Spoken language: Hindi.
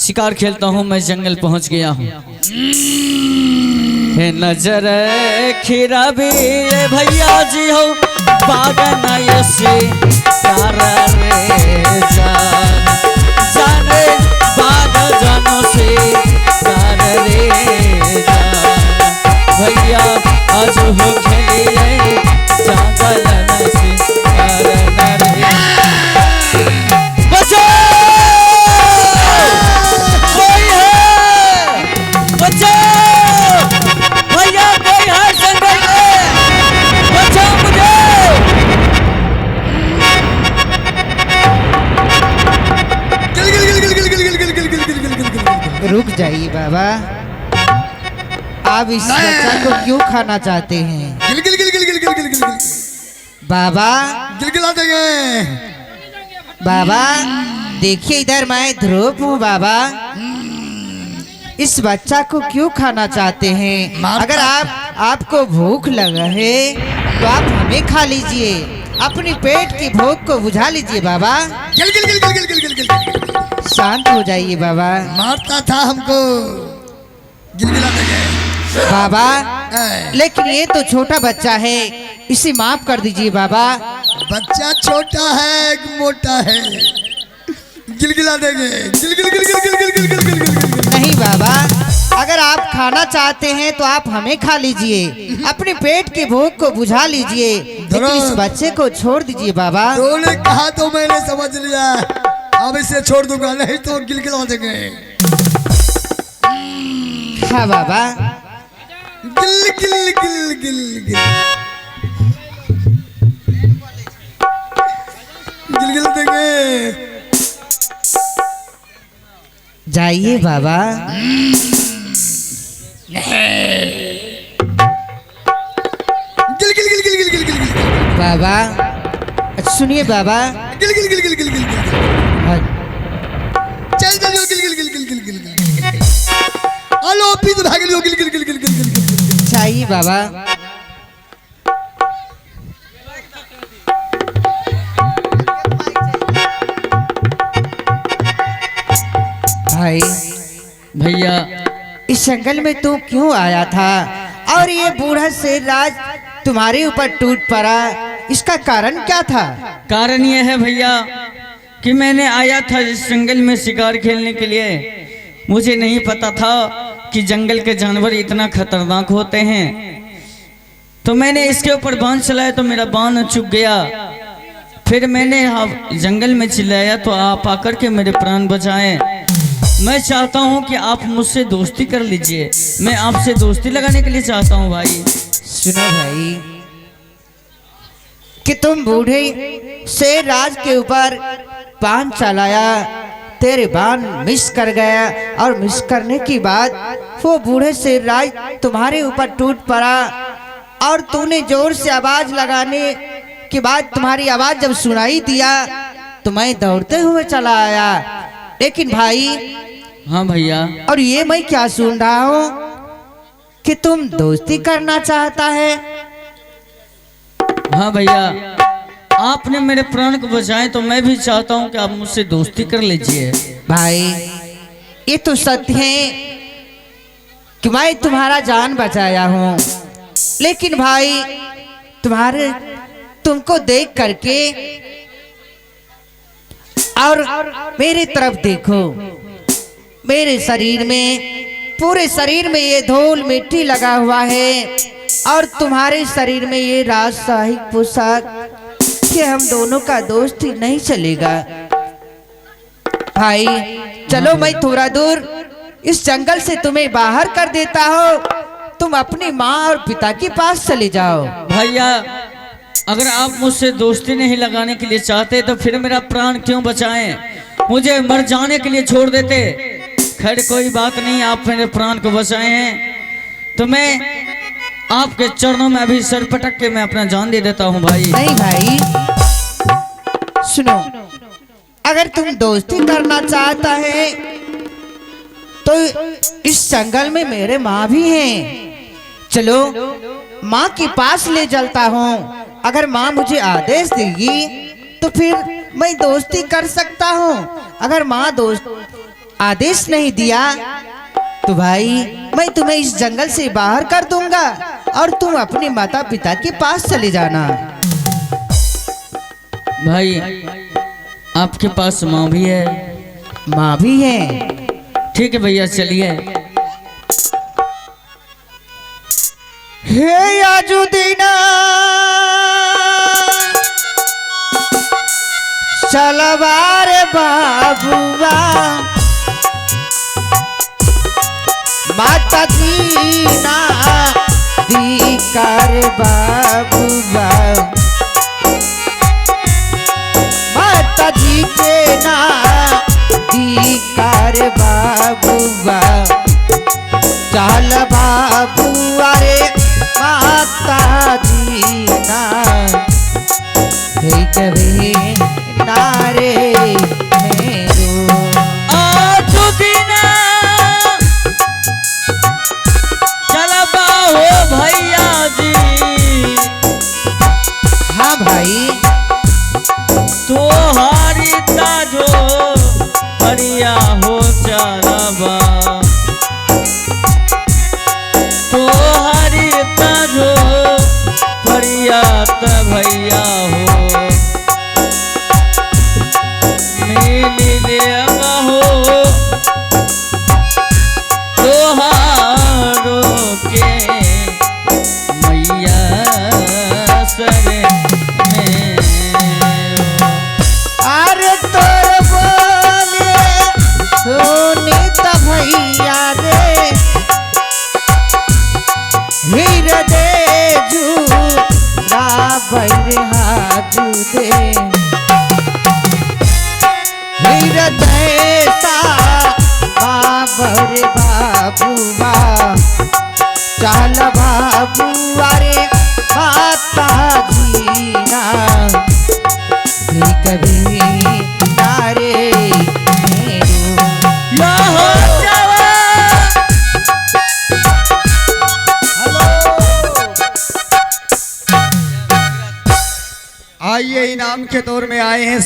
शिकार खेलता हूँ, मैं जंगल पहुँच गया हूँ। हे नजर खीरा भी ये भैया जी हो बागन ऐसे सारा रे जाने बाग जानों से सारा रे भैया आज हो खेलिए जंगल से सारा रे बचो कोई है बचो भैया कोई है जंगल में बचो मुझे। रुक जाइए बाबा, आप इस बच्चा को क्यों खाना चाहते हैं? बाबा गिलगिला देंगे। बाबा देखिए इधर मैं ध्रुव हूँ। बाबा इस बच्चा को क्यों खाना चाहते हैं? अगर आपको भूख लगा है तो आप हमें खा लीजिए, अपनी पेट की भूख को बुझा लीजिए। बाबा शांत हो जाइए बाबा। मारता था हमको, गिलगिला देंगे। बाबा लेकिन ये तो छोटा बच्चा है, इसे माफ कर दीजिए बाबा। बच्चा छोटा है मोटा है, गिलगिला देंगे। नहीं बाबा, अगर आप खाना चाहते हैं तो आप हमें खा लीजिए, अपने पेट की भूख को बुझा लीजिए, लेकिन इस बच्चे को छोड़ दीजिए बाबा। तूने कहा तो मैंने समझ लिया, अब इसे छोड़ दूंगा, नहीं तो गिलगिला देंगे। हाँ बाबा। गिल गिल गिल गिल गिल गिलगिला देंगे। जाइए बाबा। गिल गिल गिल गिल गिल गिल गिल बाबा सुनिए बाबा। गिल गिल गिल गिल गिल गिल चल चलो गिल गिल गिल गिल गिल गिल गिल हेलो पीछे भाग लियो। गिल गिल गिल गिल गिल गिल जाइए बाबा। भाई भैया इस जंगल में तू क्यों आया था और ये बूढ़ा शेर राज तुम्हारे ऊपर टूट पड़ा, इसका कारण क्या था? कारण ये है भैया कि मैंने आया था इस जंगल में शिकार खेलने के लिए। मुझे नहीं पता था कि जंगल के जानवर इतना खतरनाक होते हैं, तो मैंने इसके ऊपर बाण चलाया तो मेरा बाण चुक गया। फिर मैंने जंगल में चिल्लाया तो आप आकर के मेरे प्राण बचाए। मैं चाहता हूं कि आप मुझसे दोस्ती कर लीजिए, मैं आपसे दोस्ती लगाने के लिए चाहता हूं भाई। सुनो भाई कि तुम बूढ़े शेर राज के ऊपर बाण चलाया, तेरे बाण मिस कर गया और मिस करने के बाद वो बूढ़े शेर राज तुम्हारे ऊपर टूट पड़ा और तूने जोर से आवाज लगाने के बाद तुम्हारी आवाज जब सुनाई दिया तो मैं दौड़ते हुए चला आया। लेकिन भाई हाँ भैया। और ये मैं क्या सुन रहा हूँ कि तुम दोस्ती करना चाहता है? हाँ भैया, आपने मेरे प्राण को बचाए तो मैं भी चाहता हूँ कि आप मुझसे दोस्ती कर लीजिए। भाई ये तो सत्य है कि मैं तुम्हारा जान बचाया हूँ, लेकिन भाई तुमको देख करके और मेरी तरफ देखो, मेरे शरीर में पूरे शरीर में ये धूल मिट्टी लगा हुआ है और तुम्हारे शरीर में ये राजशाही पोशाक, कि हम दोनों का दोस्ती नहीं चलेगा। भाई चलो मैं थोड़ा दूर इस जंगल से तुम्हें बाहर कर देता हूँ, तुम अपनी माँ और पिता के पास चले जाओ। भैया अगर आप मुझसे दोस्ती नहीं लगाने के लिए चाहते तो फिर मेरा प्राण क्यों बचाएं, मुझे मर जाने के लिए छोड़ देते। खैर कोई बात नहीं, आप मेरे प्राण को बचाए हैं तो मैं आपके चरणों में अभी सर पटक के मैं अपना जान दे देता हूँ भाई। नहीं भाई सुनो, अगर तुम दोस्ती करना चाहता है तो इस जंगल में मेरे माँ भी हैं, चलो माँ के पास ले चलता हूँ। अगर माँ मुझे आदेश देगी तो फिर मैं दोस्ती कर सकता हूँ, अगर माँ आदेश नहीं दिया तो भाई मैं तुम्हें इस जंगल से बाहर कर दूंगा और तुम अपने माता पिता के पास चले जाना। भाई आपके पास माँ भी है? माँ भी है। ठीक है भैया चलिए। हे आजुदीना चलवार बाबुआ माता दीना दीकार बाबुआ माता जी के ना दीकार बाबुआ चल बाबुआ रे माता जी ना कभी नारे मेरो आजुदीना चलबा हो भैया जी। हाँ भाई तोहारी ताजो हरिया हो चलबा तोहारी ताजो हरिया त भैया हो मिली लेवा हो तोहारो के मैया सर में अरे तोर बोले सुनीत भैया रे हीर दे जू राबर हाजू दे हीर देसा बाबर बाबुआ चल बाबुआ रे माता जीना भी कभी नारे मेरो लहो जावा आइए इनाम के दौर में आए हैं